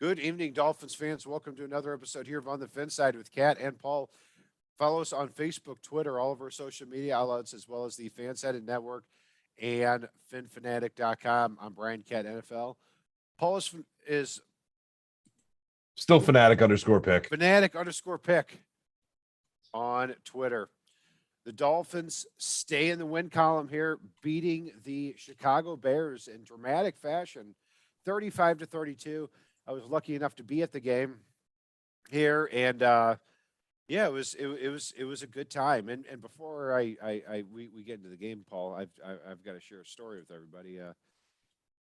Good evening, Dolphins fans. Welcome to another episode here of On the FinSide with Kat and Paul. Follow us on Facebook, Twitter, all of our social media outlets, as well as the Fansided Network and FinFanatic.com. I'm Brian Cat NFL. Paul is Still fanatic_pick. Fanatic_pick on Twitter. The Dolphins stay in the win column here, beating the Chicago Bears in dramatic fashion, 35-32. I was lucky enough to be at the game here, and yeah, it was a good time. And before we get into the game, Paul, I've got to share a story with everybody.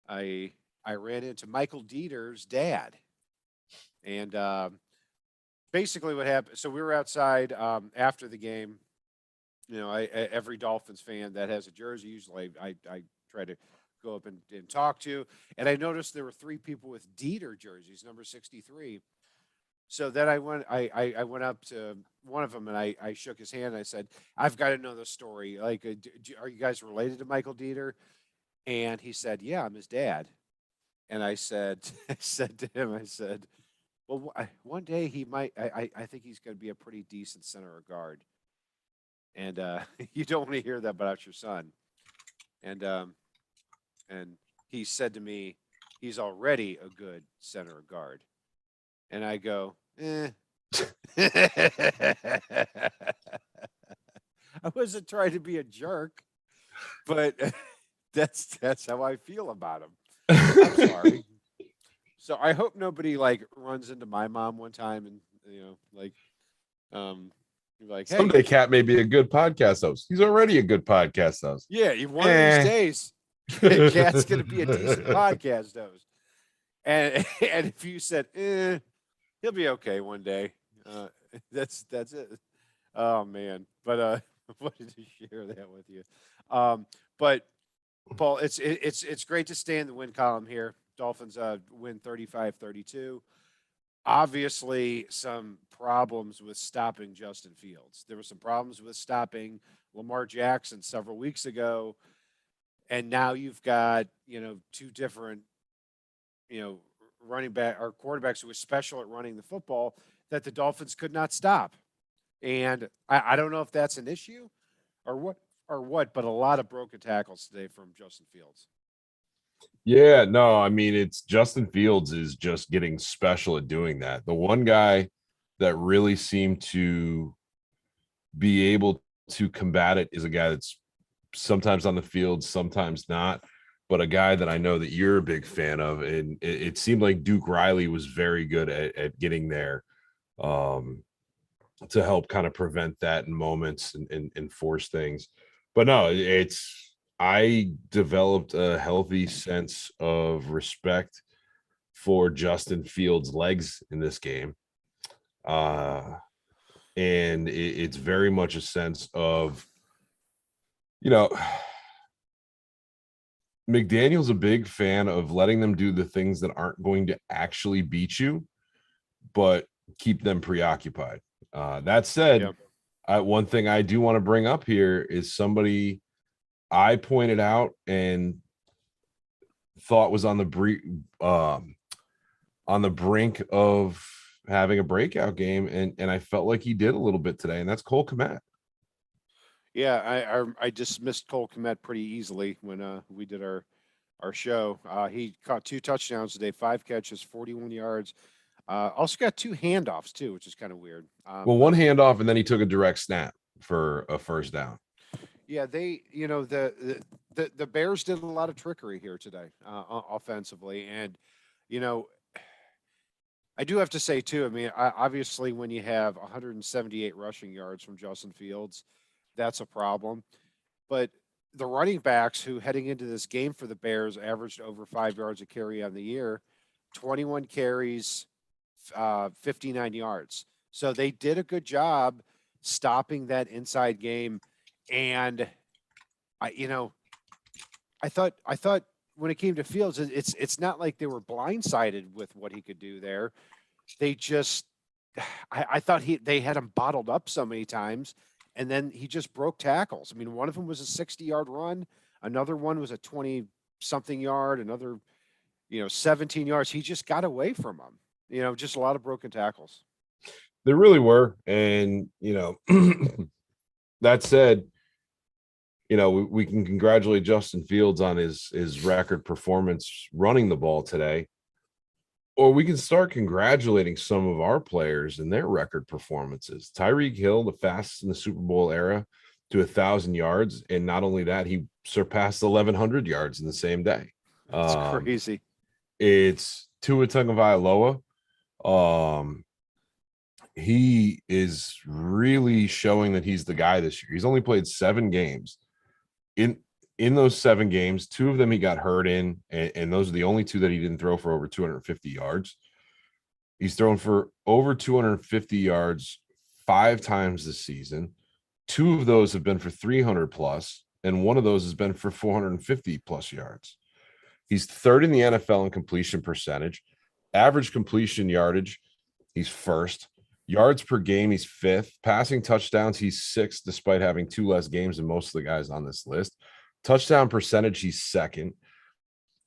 I ran into Michael Dieter's dad, and basically what happened. So we were outside after the game. You know, every Dolphins fan that has a jersey, usually I try to go up and talk to. And I noticed there were three people with Dieter jerseys, number 63. So then I went up to one of them and I shook his hand. And I said, I've got to know the story. Like, are you guys related to Michael Dieter? And he said, yeah, I'm his dad. And I said, to him, well, one day he might, I think he's going to be a pretty decent center or guard. And you don't want to hear that about your son. And he said to me, he's already a good center or guard. And I go, I wasn't trying to be a jerk, but that's how I feel about him. I'm sorry. So I hope nobody runs into my mom one time and like hey, Someday Cat may be a good podcast host. He's already a good podcast host. Yeah, one of these days, Cat's going to be a decent podcast host. And if you said, he'll be okay one day. That's it. Oh man, but I wanted to share that with you. But Paul, it's great to stay in the win column here. Dolphins win 35-32. Obviously, some problems with stopping Justin Fields. There were some problems with stopping Lamar Jackson several weeks ago. And now you've got, two different, running back or quarterbacks who are special at running the football that the Dolphins could not stop. And I don't know if that's an issue or what, but a lot of broken tackles today from Justin Fields. Yeah, no, I mean, it's Justin Fields is just getting special at doing that. The one guy that really seemed to be able to combat it is a guy that's sometimes on the field, sometimes not, but a guy that I know that you're a big fan of. And it seemed like Duke Riley was very good at getting there to help kind of prevent that in moments and force things. But no, I developed a healthy sense of respect for Justin Fields' legs in this game. And it's very much a sense of, McDaniel's a big fan of letting them do the things that aren't going to actually beat you, but keep them preoccupied. That said, one thing I do want to bring up here is somebody I pointed out and thought was on the brink of having a breakout game, and I felt like he did a little bit today, and that's Cole Kmet. Yeah, I dismissed Cole Kmet pretty easily when we did our show. He caught 2 touchdowns today, 5 catches, 41 yards. Also got 2 handoffs too, which is kind of weird. Well, one handoff, and then he took a direct snap for a first down. Yeah, they, the Bears did a lot of trickery here today, offensively, and I do have to say too. I mean, obviously, when you have 178 rushing yards from Justin Fields, that's a problem. But the running backs who heading into this game for the Bears averaged over 5 yards a carry on the year, 21 carries, 59 yards. So they did a good job stopping that inside game. And I thought when it came to Fields, it's not like they were blindsided with what he could do there. They just, I thought they had him bottled up so many times, and then he just broke tackles. I mean, one of them was a 60-yard run, another one was a 20-something yard, another, 17 yards. He just got away from him, just a lot of broken tackles. There really were. And, that said, we can congratulate Justin Fields on his record performance running the ball today. Or we can start congratulating some of our players and their record performances. Tyreek Hill, the fastest in the Super Bowl era, to 1,000 yards. And not only that, he surpassed 1,100 yards in the same day. It's crazy. It's Tua Tagovailoa. He is really showing that he's the guy this year. He's only played 7 games. In those 7 games, 2 of them he got hurt in, and those are the only 2 that he didn't throw for over 250 yards. He's thrown for over 250 yards 5 times this season. 2 of those have been for 300 plus, and 1 of those has been for 450 plus yards. He's 3rd in the NFL in completion percentage. Average completion yardage, he's 1st. Yards per game, he's 5th. Passing touchdowns, he's 6th, despite having 2 less games than most of the guys on this list. Touchdown percentage, he's 2nd.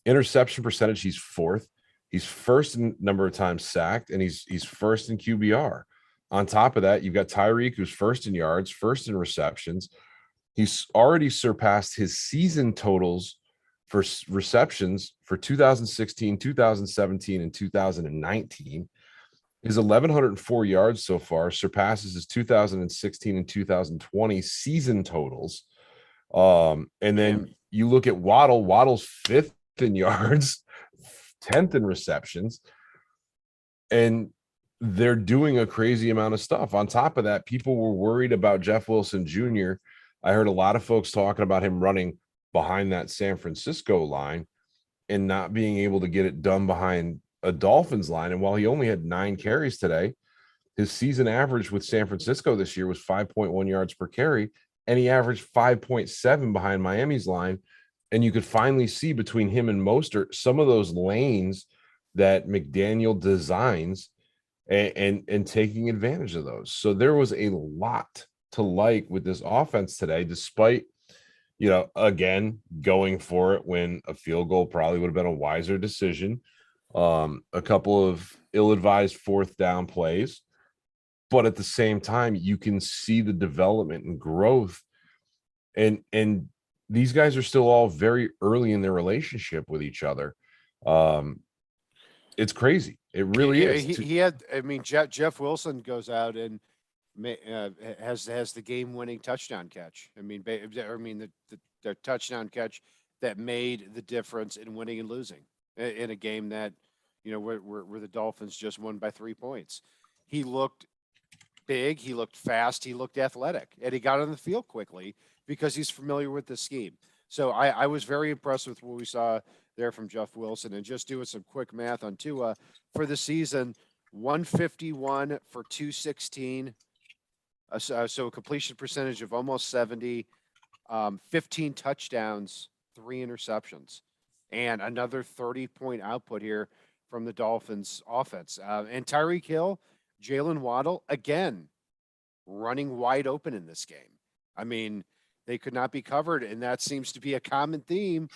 Interception percentage, he's 4th. He's 1st in number of times sacked, and he's 1st in QBR. On top of that, you've got Tyreek, who's 1st in yards, 1st in receptions. He's already surpassed his season totals for receptions for 2016, 2017, and 2019. His 1,104 yards so far surpasses his 2016 and 2020 season totals. And then you look at Waddle. Waddle's 5th in yards, 10th in receptions, and they're doing a crazy amount of stuff. On top of that, people were worried about Jeff Wilson Jr. I heard a lot of folks talking about him running behind that San Francisco line and not being able to get it done behind a Dolphins line. And while he only had 9 carries today, his season average with San Francisco this year was 5.1 yards per carry, and he averaged 5.7 behind Miami's line. And you could finally see between him and Mostert some of those lanes that McDaniel designs and taking advantage of those. So there was a lot to like with this offense today, despite, again, going for it when a field goal probably would have been a wiser decision. A couple of ill-advised 4th down plays, but at the same time, you can see the development and growth. And these guys are still all very early in their relationship with each other. It's crazy. It really is. Jeff Wilson goes out and has the game-winning touchdown catch. The touchdown catch that made the difference in winning and losing in a game that, where the Dolphins just won by 3 points. He looked big, he looked fast, he looked athletic, and he got on the field quickly because he's familiar with the scheme. So I was very impressed with what we saw there from Jeff Wilson. And just doing some quick math on Tua for the season, 151 for 216. So a completion percentage of almost 70, 15 touchdowns, 3 interceptions, and another 30-point output here from the Dolphins offense. And Tyreek Hill, Jalen Waddle, again, running wide open in this game. They could not be covered, and that seems to be a common theme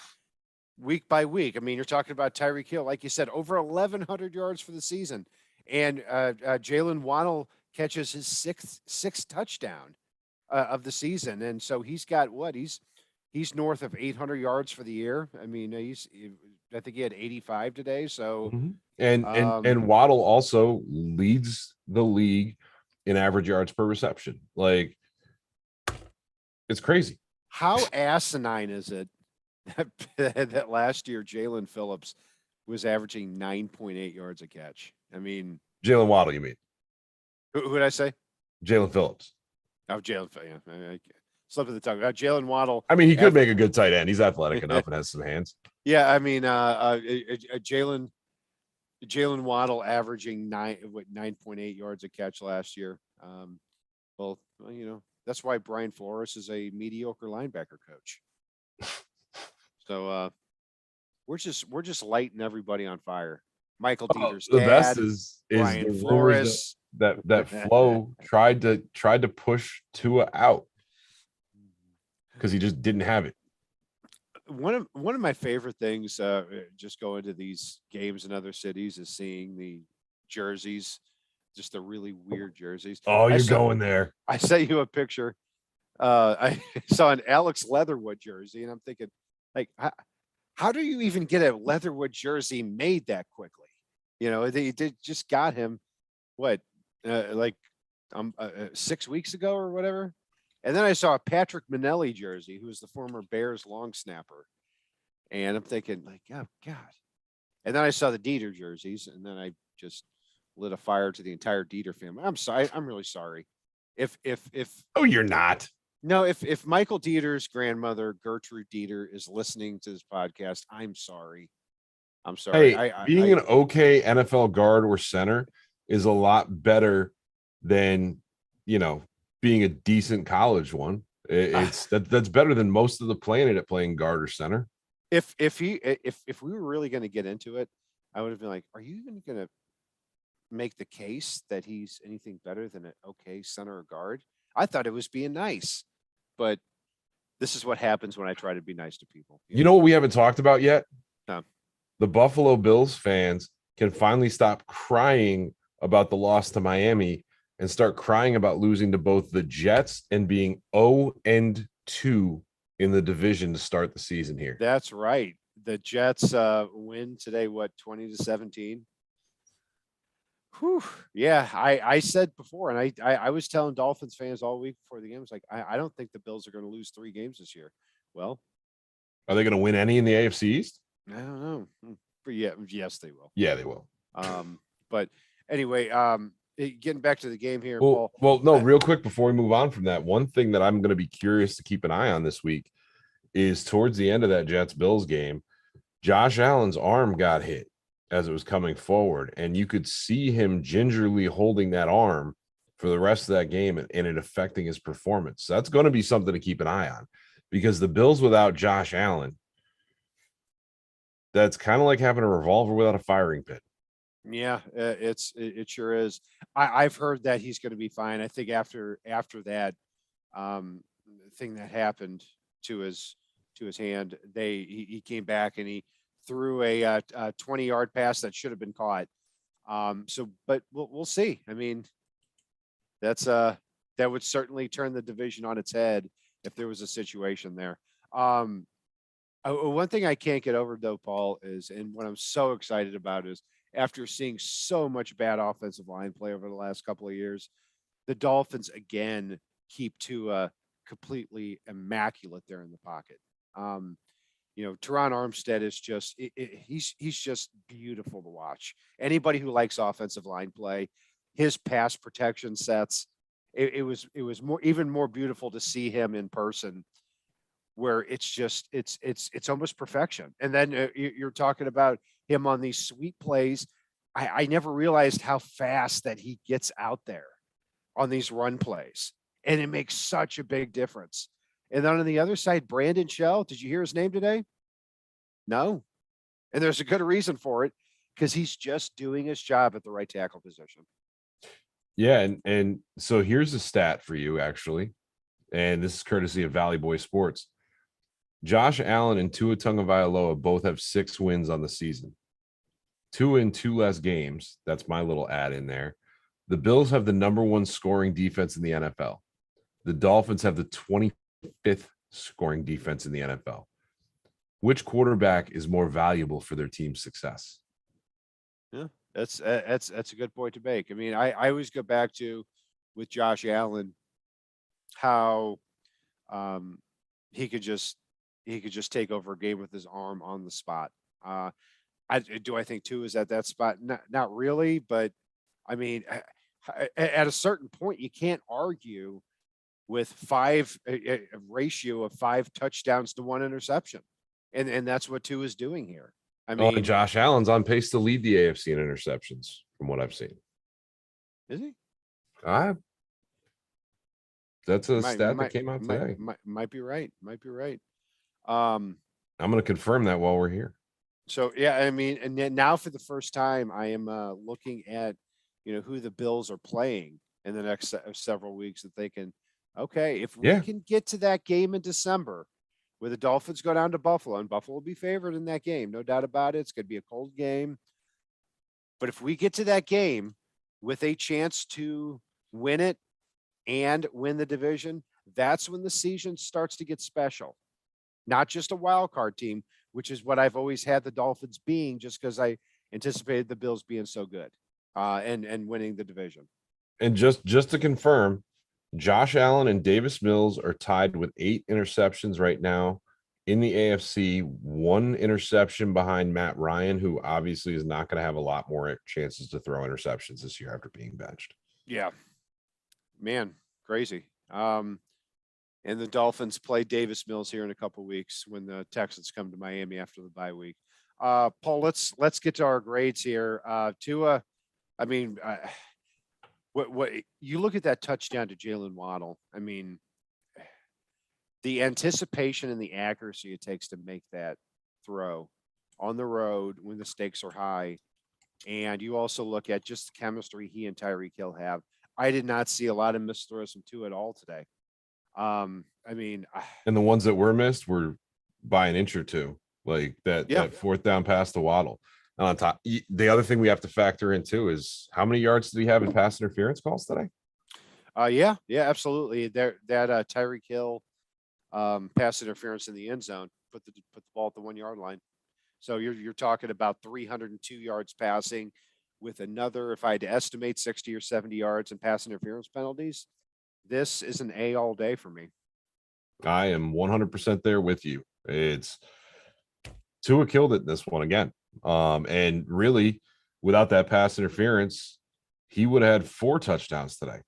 week by week. You're talking about Tyreek Hill, like you said, over 1,100 yards for the season. And Jalen Waddle catches his sixth touchdown of the season. And so he's got he's north of 800 yards for the year. I think he had 85 today. So, and Waddle also leads the league in average yards per reception. Like, it's crazy. How asinine is it that last year Jalen Phillips was averaging 9.8 yards a catch? Jalen Waddle, you mean? Who did I say? Jalen Phillips. Oh, Jalen. Yeah, I slipped of the tongue. Jalen Waddle. He could make a good tight end. He's athletic enough and has some hands. Yeah, Jalen Waddle averaging 9.8 yards a catch last year. That's why Brian Flores is a mediocre linebacker coach. So we're just lighting everybody on fire. Michael Dieter's the dad, best is Brian the Flores. that Flo tried to push Tua out because he just didn't have it. One of my favorite things, just going to these games in other cities, is seeing the jerseys, just the really weird jerseys. Oh, I you're saw, going there. I sent you a picture. I saw an Alex Leatherwood jersey, and I'm thinking, like, how do you even get a Leatherwood jersey made that quickly? They just got him, what, like 6 weeks ago or whatever. And then I saw a Patrick Minnelli jersey, who was the former Bears long snapper. And I'm thinking, like, oh, God. And then I saw the Dieter jerseys, and then I just lit a fire to the entire Dieter family. I'm sorry. I'm really sorry. If Oh, you're not. no, if Michael Dieter's grandmother, Gertrude Dieter, is listening to this podcast, I'm sorry. I'm sorry. Hey, being an okay NFL guard or center is a lot better than, being a decent college one. That's better than most of the planet at playing guard or center. If we were really going to get into it, I would have been like, are you even going to make the case that he's anything better than an okay center or guard? I thought it was being nice, but this is what happens when I try to be nice to people. You know what we haven't talked about yet? No. The Buffalo Bills fans can finally stop crying about the loss to Miami and start crying about losing to both the Jets and being 0-2 in the division to start the season here. That's right. The Jets win today, what, 20-17? Whew. Yeah, I said before, and I was telling Dolphins fans all week before the game, I was like, I don't think the Bills are going to lose 3 games this year. Well, are they going to win any in the AFC East? I don't know. But yeah, yes, they will. Yeah, they will. But anyway, getting back to the game here, Paul. Paul. No, real quick before we move on from that, one thing that I'm going to be curious to keep an eye on this week is towards the end of that Jets-Bills game, Josh Allen's arm got hit as it was coming forward, and you could see him gingerly holding that arm for the rest of that game and it affecting his performance. So that's going to be something to keep an eye on, because the Bills without Josh Allen, that's kind of like having a revolver without a firing pin. Yeah, it sure is. I've heard that he's going to be fine. I think after that thing that happened to his hand, he came back and he threw a 20-yard pass that should have been caught. But we'll see. I mean, that would certainly turn the division on its head if there was a situation there. One thing I can't get over though, Paul, is, and what I'm so excited about is, after seeing so much bad offensive line play over the last couple of years, the Dolphins again keep Tua completely immaculate there in the pocket. Teron Armstead is just he's just beautiful to watch. Anybody who likes offensive line play, his pass protection sets, it was even more beautiful to see him in person, where it's just it's almost perfection. And then you're talking about him on these sweet plays. I never realized how fast that he gets out there on these run plays, and it makes such a big difference. And then on the other side, Brandon Shell, did you hear his name today? No. And there's a good reason for it, because he's just doing his job at the right tackle position. Yeah, and so here's a stat for you, actually, and this is courtesy of Valley Boy Sports. Josh Allen and Tua Tagovailoa both have 6 wins on the season. 2 in 2 less games. That's my little add in there. The Bills have the number 1 scoring defense in the NFL. The Dolphins have the 25th scoring defense in the NFL. Which quarterback is more valuable for their team's success? Yeah, that's a good point to make. I mean, I always go back to, with Josh Allen, how he could just take over a game with his arm on the spot. I think Tua is at that spot? Not really, but I mean, at a certain point, you can't argue with a ratio of 5 touchdowns to 1 interception, and that's what Tua is doing here. I mean, Josh Allen's on pace to lead the AFC in interceptions, from what I've seen. Is he? That's a stat that came out today. Might be right. I'm going to confirm that while we're here. So yeah, I mean, and then now for the first time, I am looking at who the Bills are playing in the next several weeks, that they can. Okay, if we can get to that game in December, where the Dolphins go down to Buffalo, and Buffalo will be favored in that game, no doubt about it. It's going to be a cold game. But if we get to that game with a chance to win it and win the division, that's when the season starts to get special. Not just a wild card team, which is what I've always had the Dolphins being, just because I anticipated the Bills being so good and winning the division. And just to confirm, Josh Allen and Davis Mills are tied with 8 interceptions right now in the AFC, 1 interception behind Matt Ryan, who obviously is not going to have a lot more chances to throw interceptions this year after being benched. Yeah, man, crazy. And the Dolphins play Davis Mills here in a couple weeks when the Texans come to Miami after the bye week. Paul, let's get to our grades here. Tua, I mean, what you look at that touchdown to Jalen Waddle. I mean, the anticipation and the accuracy it takes to make that throw on the road when the stakes are high. And you also look at just the chemistry he and Tyreek Hill have. I did not see a lot of missed throws from Tua at all today. I mean, and the ones that were missed were by an inch or two, like that 4th down pass to Waddle. And on top, the other thing we have to factor in too is how many yards did he have in pass interference calls today? Yeah, absolutely. That Tyreek Hill pass interference in the end zone put the ball at the 1 yard line. So you're talking about 302 yards passing with another, if I had to estimate, 60 or 70 yards in pass interference penalties. This is an A all day for me. I am 100% there with you. It's Tua killed it this one again. And really, without that pass interference, he would have had 4 touchdowns today.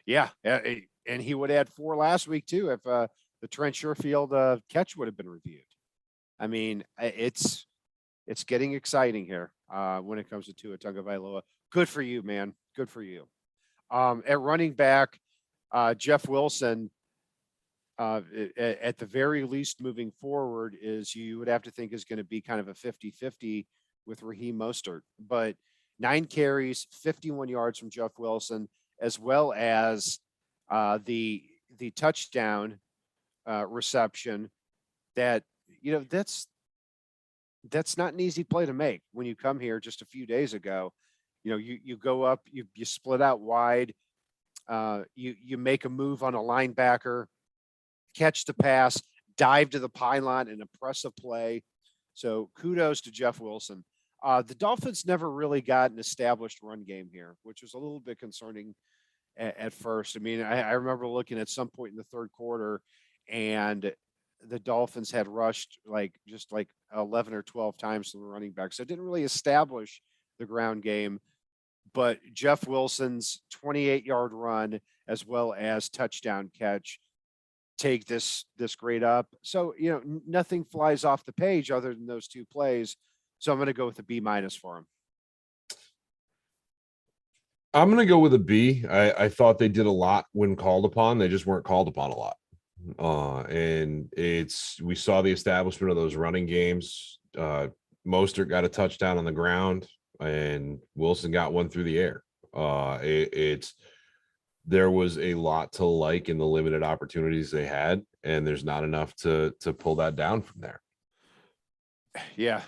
Yeah, and he would have had 4 last week too if the Trent Sherfield catch would have been reviewed. I mean, it's getting exciting here when it comes to Tua Tagovailoa. Good for you, man. Good for you. At running back, Jeff Wilson, at the very least moving forward, is you would have to think is going to be kind of a 50-50 with Raheem Mostert. But 9 carries, 51 yards from Jeff Wilson, as well as the touchdown reception that, that's not an easy play to make when you come here just a few days ago. You go up, you split out wide, you make a move on a linebacker, catch the pass, dive to the pylon, an impressive play. So kudos to Jeff Wilson. The Dolphins never really got an established run game here, which was a little bit concerning at first. I mean, I remember looking at some point in the third quarter, and the Dolphins had rushed just 11 or 12 times to the running back. So it didn't really establish the ground game. But Jeff Wilson's 28-yard run, as well as touchdown catch, take this grade up. So, nothing flies off the page other than those 2 plays. So I'm going to go with a B- for him. I'm going to go with a B. I thought they did a lot when called upon. They just weren't called upon a lot. And we saw the establishment of those running games. Mostert got a touchdown on the ground, and Wilson got one through the air. There was a lot to like in the limited opportunities they had, and there's not enough to pull that down from there. Yeah.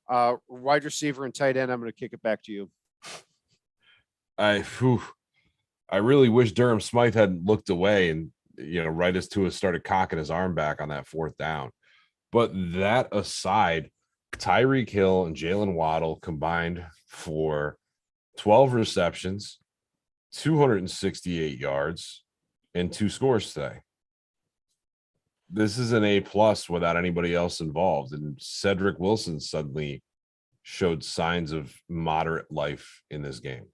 Wide receiver and tight end, I'm going to kick it back to you. I really wish Durham Smythe hadn't looked away and, right as Tua started cocking his arm back on that 4th down. But that aside, Tyreek Hill and Jalen Waddle combined for 12 receptions, 268 yards, and 2 scores today. This is an A+ without anybody else involved. And Cedric Wilson suddenly showed signs of moderate life in this game.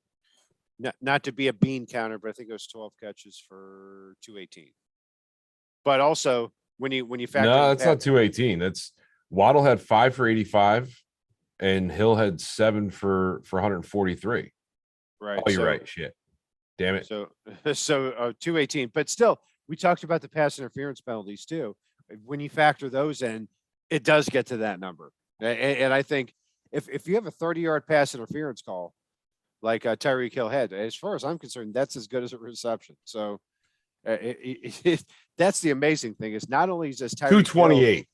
Not to be a bean counter, but I think it was 12 catches for 218. But also when you factor, no, that's not 218. That's Waddle had 5 for 85, and Hill had 7 for 143. Right. Oh, you're right. Shit. Damn it. So 218. But still, we talked about the pass interference penalties too. When you factor those in, it does get to that number. And I think if you have a 30-yard pass interference call, like Tyreek Hill had, as far as I'm concerned, that's as good as a reception. So that's the amazing thing, is not only is this Tyreek 228.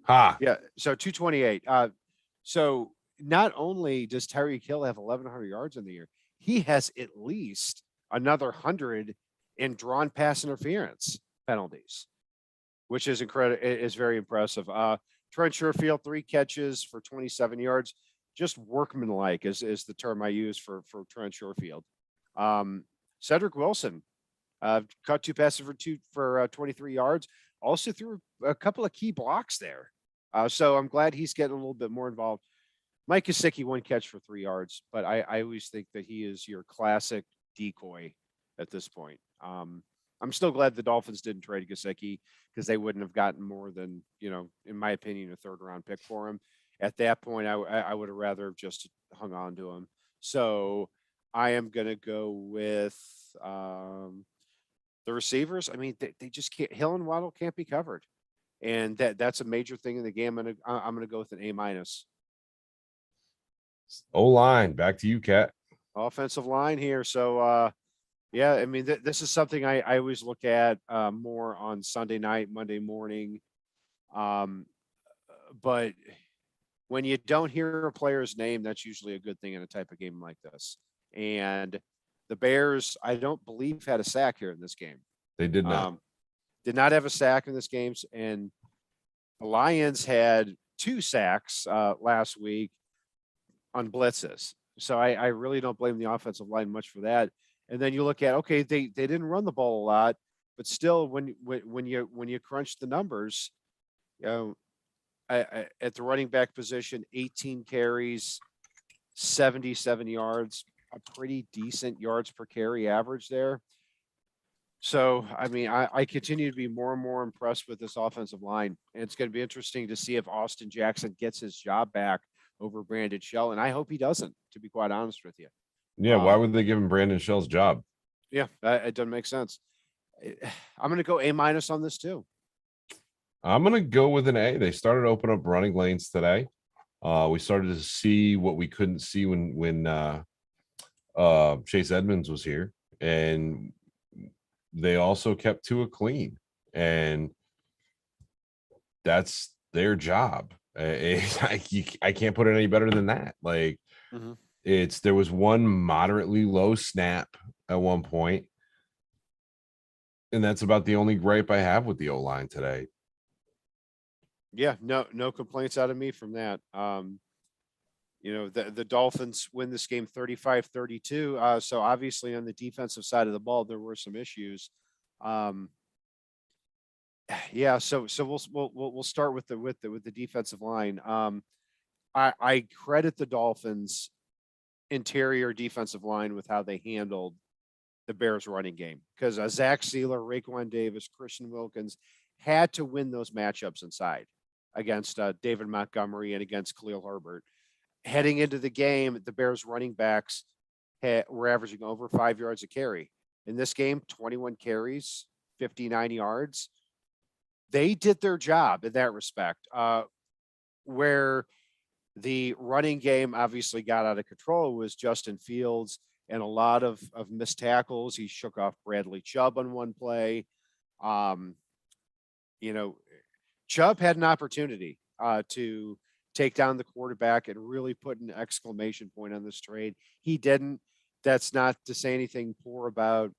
Hill, yeah, so 228. So not only does Tyreek Hill have 1,100 yards in the year, he has at least another 100 in drawn pass interference penalties, which is incredible. It is very impressive. Trent Sherfield, 3 catches for 27 yards. Just workmanlike is the term I use for Trent Sherfield. Cedric Wilson caught 2 passes for 23 yards. Also threw a couple of key blocks there. So I'm glad he's getting a little bit more involved. Mike Gesicki, 1 catch for 3 yards, but I always think that he is your classic decoy at this point. I'm still glad the Dolphins didn't trade Gesicki because they wouldn't have gotten more than, in my opinion, a 3rd-round pick for him. At that point, I would have rather just hung on to him. So I am going to go with the receivers. I mean, they just can't. Hill and Waddle can't be covered, and that's a major thing in the game. I'm gonna go with an A-. O-line, back to you, Cat. Offensive line here. So yeah, I mean, this is something I always look at more on Sunday night, Monday morning. But when you don't hear a player's name, that's usually a good thing in a type of game like this. And the Bears, I don't believe, had a sack here in this game. They did not. Did not have a sack in this game. And the Lions had 2 sacks last week on blitzes. So I really don't blame the offensive line much for that. And then you look at, okay, they didn't run the ball a lot, but still when you crunch the numbers, at the running back position, 18 carries, 77 yards, a pretty decent yards per carry average there. So, I mean, I continue to be more and more impressed with this offensive line. And it's going to be interesting to see if Austin Jackson gets his job back over Brandon Shell. And I hope he doesn't, to be quite honest with you. Yeah, why would they give him Brandon Shell's job? Yeah, it doesn't make sense. I'm going to go A- on this too. I'm going to go with an A. They started to open up running lanes today. We started to see what we couldn't see when Chase Edmonds was here, and they also kept Tua clean, and that's their job. I can't put it any better than that. Like, there was one moderately low snap at one point, and that's about the only gripe I have with the O-line today. Yeah, no complaints out of me from that. The Dolphins win this game 35-32. So obviously on the defensive side of the ball, there were some issues. Yeah, so we'll start with the defensive line. I credit the Dolphins interior defensive line with how they handled the Bears running game, because Zach Sealer, Raekwon Davis, Christian Wilkins had to win those matchups inside against David Montgomery and against Khalil Herbert. Heading into the game, the Bears running backs were averaging over 5 yards a carry. In this game, 21 carries, 59 yards. They did their job in that respect. Where the running game obviously got out of control was Justin Fields and a lot of missed tackles. He shook off Bradley Chubb on one play. Chubb had an opportunity to take down the quarterback and really put an exclamation point on this trade. He didn't. That's not to say anything poor about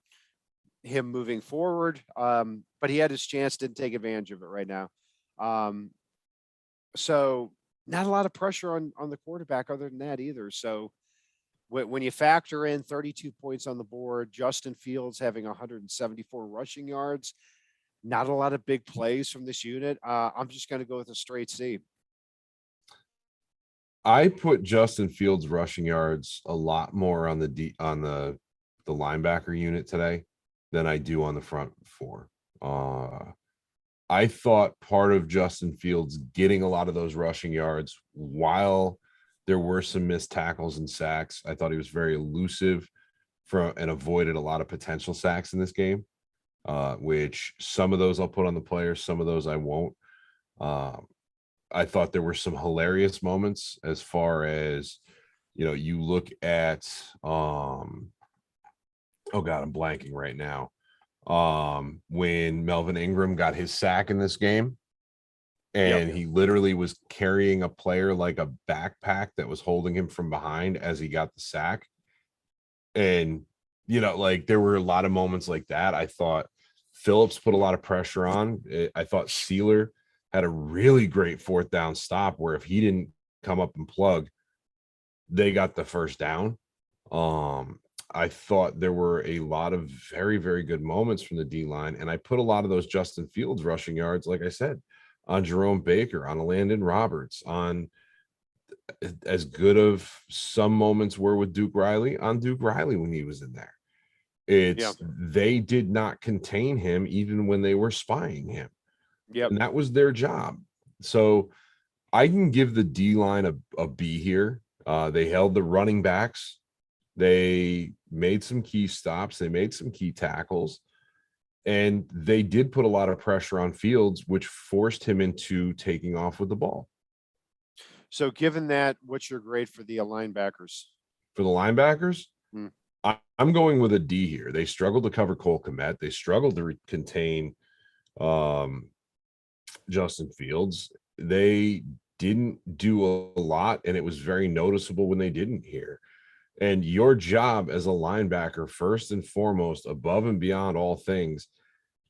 him moving forward, but he had his chance, didn't take advantage of it right now. So not a lot of pressure on the quarterback other than that either. So when you factor in 32 points on the board, Justin Fields having 174 rushing yards, not a lot of big plays from this unit. I'm just going to go with a straight C. I put Justin Fields rushing yards a lot more on the linebacker unit today than I do on the front 4. I thought part of Justin Fields getting a lot of those rushing yards while there were some missed tackles and sacks. I thought he was very elusive and avoided a lot of potential sacks in this game, which some of those I'll put on the players, some of those I won't. I thought there were some hilarious moments as far as, you look at, oh God, I'm blanking right now. When Melvin Ingram got his sack in this game, and he literally was carrying a player like a backpack that was holding him from behind as he got the sack. And, like there were a lot of moments like that. I thought Phillips put a lot of pressure on. I thought Sealer had a really great fourth down stop where if he didn't come up and plug, they got the first down. I thought there were a lot of very, very good moments from the D line, and I put a lot of those Justin Fields rushing yards, like I said, on Jerome Baker, on Landon Roberts, on as good of some moments were with Duke Riley, on Duke Riley when he was in there. They did not contain him even when they were spying him. And that was their job. So I can give the D line a B here. They held the running backs. They made some key stops. They made some key tackles. And they did put a lot of pressure on Fields, which forced him into taking off with the ball. So given that, what's your grade for the linebackers? For the linebackers, I'm going with a D here. They struggled to cover Cole Kmet. They struggled to contain Justin Fields. They didn't do a lot, and it was very noticeable when they didn't here. And your job as a linebacker, first and foremost, above and beyond all things,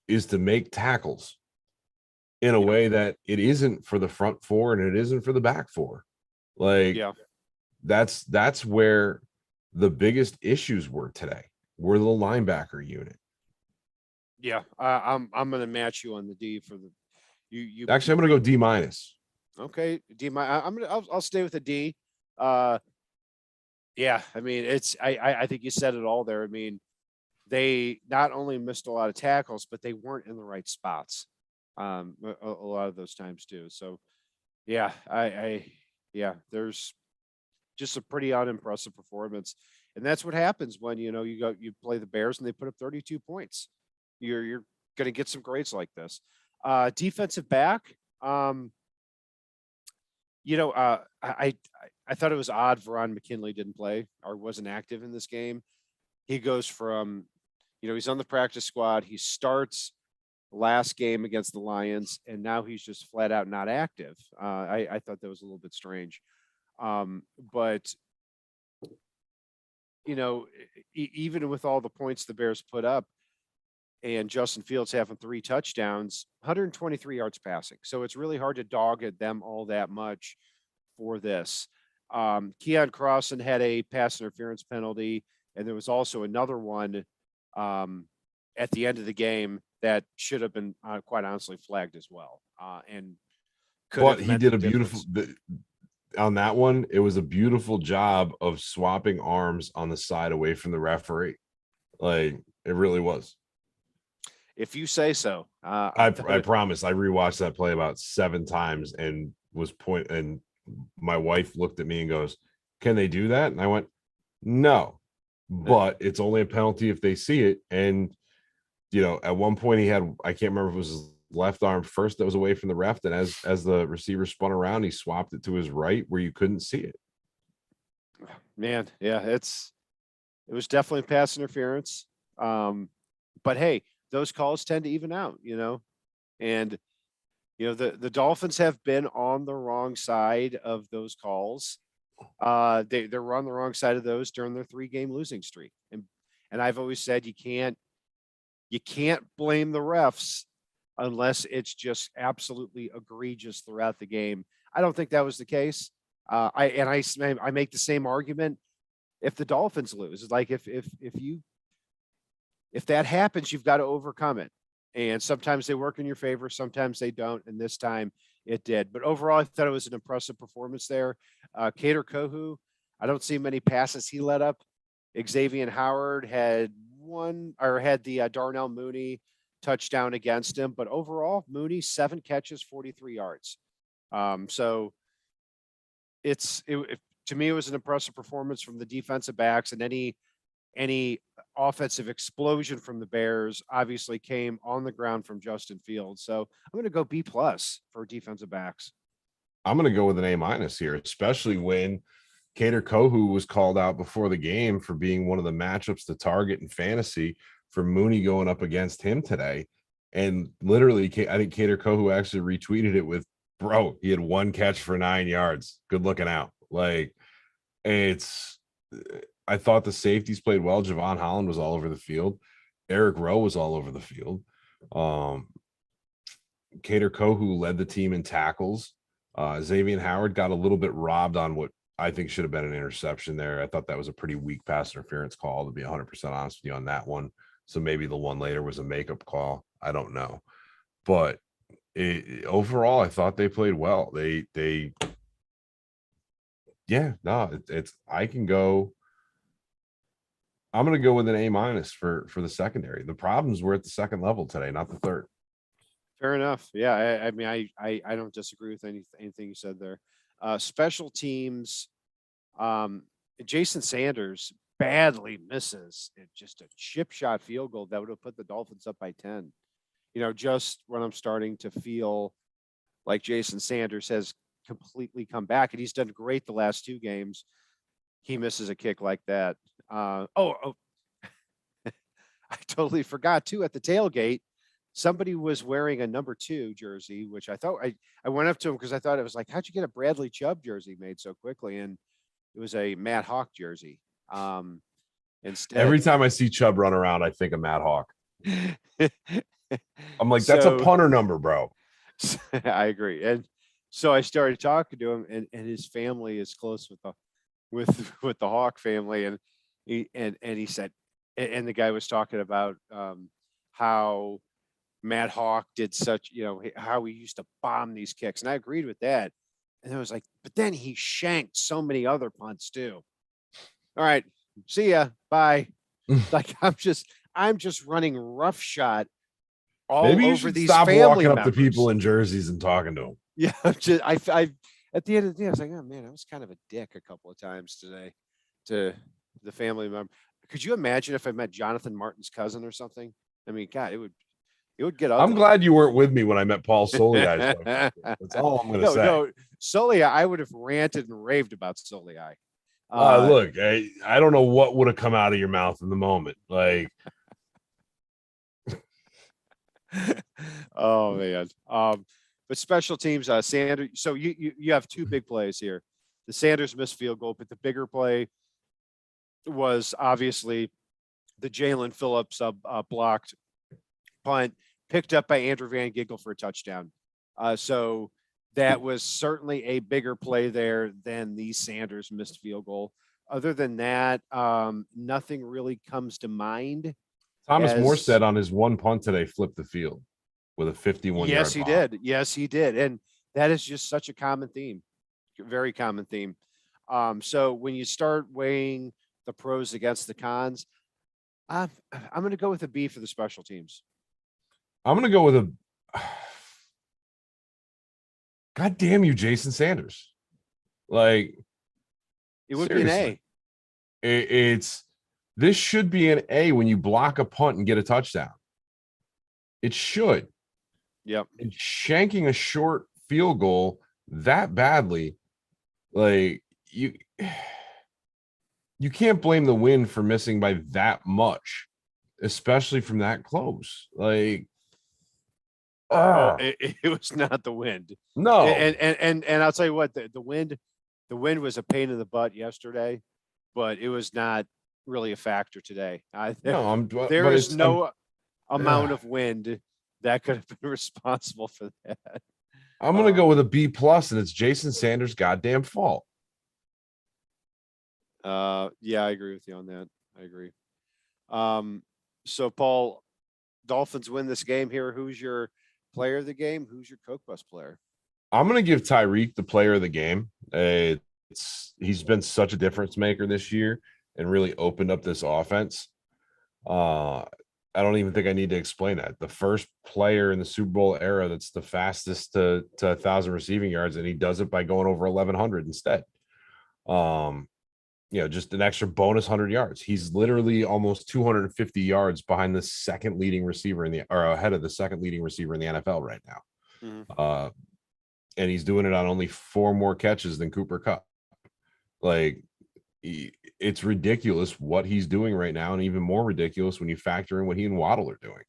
is to make tackles in a way that it isn't for the front four and it isn't for the back four. Like, that's where the biggest issues were today, were the linebacker unit. I'm going to match you on the D for the you. Actually, I'm going to go D minus. Okay, D minus. I'll stay with a D. I mean, I think you said it all there. I mean, they not only missed a lot of tackles, but they weren't in the right spots a lot of those times too. So there's just a pretty unimpressive performance. And that's what happens when, you play the Bears and they put up 32 points. You're going to get some grades like this. Defensive back, I thought it was odd Veron McKinley didn't play or wasn't active in this game. He goes from, he's on the practice squad. He starts last game against the Lions, and now he's just flat out not active. I thought that was a little bit strange. But, even with all the points the Bears put up and Justin Fields having 3 touchdowns, 123 yards passing. So it's really hard to dog at them all that much for this. Keon Crossan had a pass interference penalty, and there was also another one at the end of the game that should have been quite honestly flagged as well. But he did a beautiful on that one. It was a beautiful job of swapping arms on the side away from the referee. Like, it really was. If you say so. I promise. I rewatched that play about 7 times and and my wife looked at me and goes, "Can they do that?" And I went, "No, but it's only a penalty if they see it." And, at one point he had, I can't remember if it was his left arm first that was away from the ref. And as the receiver spun around, he swapped it to his right where you couldn't see it. Man, yeah, it was definitely pass interference. But hey, those calls tend to even out, and, the Dolphins have been on the wrong side of those calls. They're on the wrong side of those during their 3-game losing streak. And I've always said you can't blame the refs unless it's just absolutely egregious throughout the game. I don't think that was the case. I make the same argument if the Dolphins lose. It's like if that happens, you've got to overcome it. And sometimes they work in your favor, sometimes they don't. And this time it did. But overall, I thought it was an impressive performance there. Kader Kohu, I don't see many passes he let up. Xavier Howard had the Darnell Mooney touchdown against him. But overall, Mooney, 7 catches, 43 yards. So to me, it was an impressive performance from the defensive backs, and any offensive explosion from the Bears obviously came on the ground from Justin Fields. So I'm going to go B+ for defensive backs. I'm going to go with an A- here, especially when Kader Kohu was called out before the game for being one of the matchups to target in fantasy for Mooney going up against him today. And literally, I think Kader Kohu actually retweeted it with bro, he had one catch for 9 yards. Good looking out. Like, it's, I thought the safeties played well. Javon Holland was all over the field. Eric Rowe was all over the field. Cater Kohu led the team in tackles. Xavier Howard got a little bit robbed on what I think should have been an interception there. I thought that was a pretty weak pass interference call, to be 100% honest with you on that one. So maybe the one later was a makeup call. I don't know. But overall, I thought they played well. It's I can go. I'm going to go with an A- for the secondary. The problems were at the second level today, not the third. Fair enough. Yeah, I mean, I don't disagree with anything you said there. Special teams, Jason Sanders badly misses just a chip shot field goal that would have put the Dolphins up by 10. Just when I'm starting to feel like Jason Sanders has completely come back, and he's done great the last 2 games, he misses a kick like that. I totally forgot too, at the tailgate, somebody was wearing a number 2 jersey, which I thought I went up to him because I thought it was like, how'd you get a Bradley Chubb jersey made so quickly? And it was a Matt Hawk jersey. Instead, every time I see Chubb run around, I think of Matt Hawk. I'm like, that's a punter number, bro. I agree. And so I started talking to him, and his family is close with the Hawk family. And he said, and the guy was talking about how Matt Hawk did such, how he used to bomb these kicks. And I agreed with that. And I was like, but then he shanked so many other punts too. All right, see ya. Bye. Like, I'm just running roughshod all Maybe you over should these stop family walking up members. to people in jerseys and talking to them. Yeah, I at the end of the day, I was like, oh man, I was kind of a dick a couple of times today to the family member. Could you imagine if I met Jonathan Martin's cousin or something? I mean, God, it would get ugly. I'm glad you weren't with me when I met Paul Soliai. That's all I'm going to say. No, Soliai, I would have ranted and raved about Soliai. Look, I don't know what would have come out of your mouth in the moment. Like, oh man. But special teams, Sanders. So you have 2 big plays here. The Sanders missed field goal, but the bigger play was obviously the Jalen Phillips blocked punt picked up by Andrew Van Ginkel for a touchdown. So that was certainly a bigger play there than the Sanders missed field goal. Other than that, nothing really comes to mind. Thomas Morstead on his one punt today flipped the field with a 51-yard Yes, he bomb. did. Yes, he did. And that is just such a common theme, very common theme. So when you start weighing the pros against the cons, I'm going to go with a B for the special teams. I'm going to go with a God damn you, Jason Sanders. Like, it would seriously be an A. This should be an A when you block a punt and get a touchdown. It should. Yep. And shanking a short field goal that badly, like, you can't blame the win for missing by that much, especially from that close. Like, it was not the wind. No. And I'll tell you what, the wind was a pain in the butt yesterday, but it was not really a factor today. There is no amount of wind that could have been responsible for that. I'm going to go with a B+, and it's Jason Sanders' goddamn fault. Yeah, I agree with you on that. I agree. So Paul, Dolphins win this game here. Who's your player of the game? Who's your Coke Bus player? I'm going to give Tyreek the player of the game. He's been such a difference maker this year and really opened up this offense. I don't even think I need to explain that. The first player in the Super Bowl era that's the fastest to 1,000 receiving yards, and he does it by going over 1,100 instead. Just an extra bonus 100 yards. He's literally almost 250 yards behind the second leading receiver ahead of the second leading receiver in the NFL right now. Mm-hmm. And he's doing it on only 4 more catches than Cooper Kupp. Like, it's ridiculous what he's doing right now, and even more ridiculous when you factor in what he and Waddle are doing.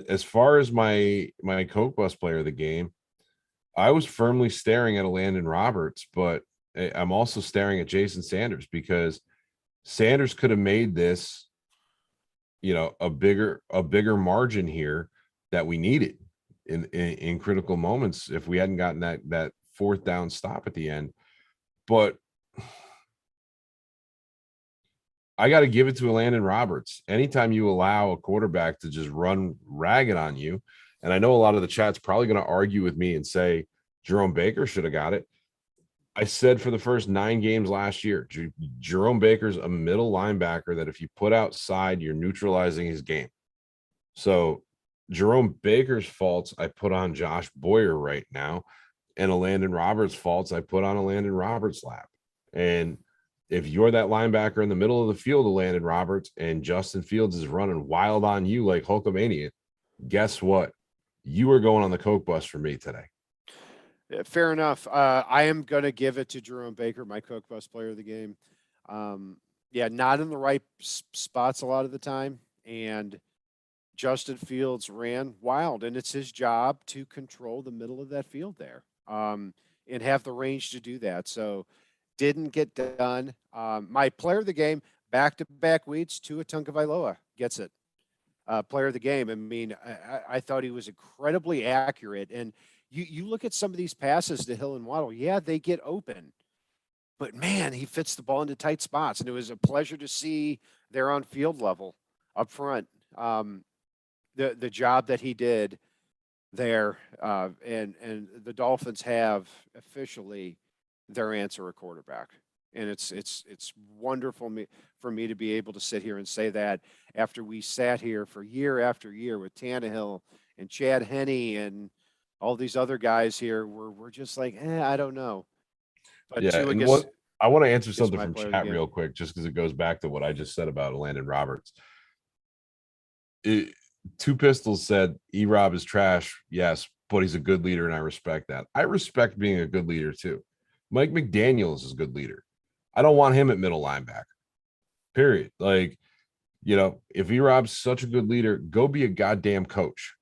As far as my Coke Bus player of the game, I was firmly staring at a Landon Roberts, but I'm also staring at Jason Sanders, because Sanders could have made this, a bigger margin here that we needed in critical moments if we hadn't gotten that fourth down stop at the end. But I got to give it to Landon Roberts. Anytime you allow a quarterback to just run ragged on you, and I know a lot of the chat's probably going to argue with me and say Jerome Baker should have got it. I said for the first 9 games last year, Jerome Baker's a middle linebacker that if you put outside, you're neutralizing his game. So Jerome Baker's faults I put on Josh Boyer right now, and a Landon Roberts faults I put on a Landon Roberts lap. And if you're that linebacker in the middle of the field of Landon Roberts and Justin Fields is running wild on you like Hulkamania, guess what? You are going on the Coke bus for me today. Fair enough. I am going to give it to Jerome Baker, my Coke Bus player of the game. Not in the right spots a lot of the time. And Justin Fields ran wild, and it's his job to control the middle of that field there and have the range to do that. So didn't get done. My player of the game, back-to-back weeks, Tua Tagovailoa gets it. Player of the game. I mean, I thought he was incredibly accurate. And you look at some of these passes to Hill and Waddle, yeah, they get open. But, man, he fits the ball into tight spots. And it was a pleasure to see there on field level up front. The job that he did there, and the Dolphins have officially their answer at quarterback. And it's wonderful for me to be able to sit here and say that after we sat here for year after year with Tannehill and Chad Henne and all these other guys here, we're just like, I don't know. But yeah, Tua and gets, I want to answer something my from player of the chat game. real quick, just because it goes back to what I just said about Landon Roberts. Two Pistols said E-Rob is trash. Yes, but he's a good leader, and I respect that. I respect being a good leader too. Mike McDaniels is a good leader. I don't want him at middle linebacker. Period. Like, if E-Rob's such a good leader, go be a goddamn coach.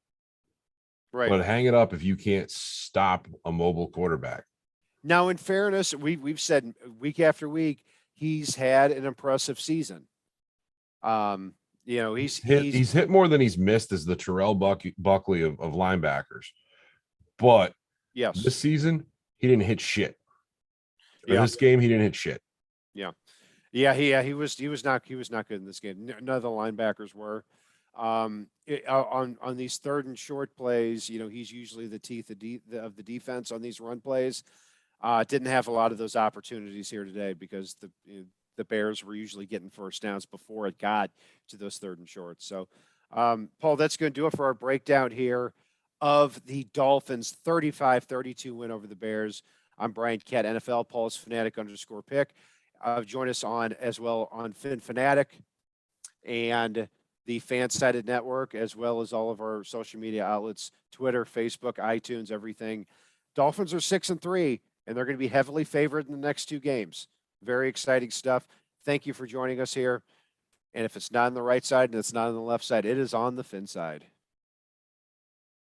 Right. But hang it up if you can't stop a mobile quarterback. Now, in fairness, we've said week after week he's had an impressive season. He's hit more than he's missed as the Terrell Buckley of linebackers. But yes, this season he didn't hit shit. This game he didn't hit shit. He was not good in this game. None of the linebackers were. On these third and short plays, he's usually the teeth of the defense on these run plays. Didn't have a lot of those opportunities here today because the Bears were usually getting first downs before it got to those third and shorts. So, Paul, that's going to do it for our breakdown here of the Dolphins' 35-32 win over the Bears. I'm Brian Kett, NFL. Paul's Fanatic_pick. Join us as well on Fin Fanatic and the FanSide Network, as well as all of our social media outlets, Twitter, Facebook, iTunes, everything. Dolphins are 6-3, and they're going to be heavily favored in the next 2 games. Very exciting stuff. Thank you for joining us here. And if it's not on the right side and it's not on the left side, it is on the Fin side.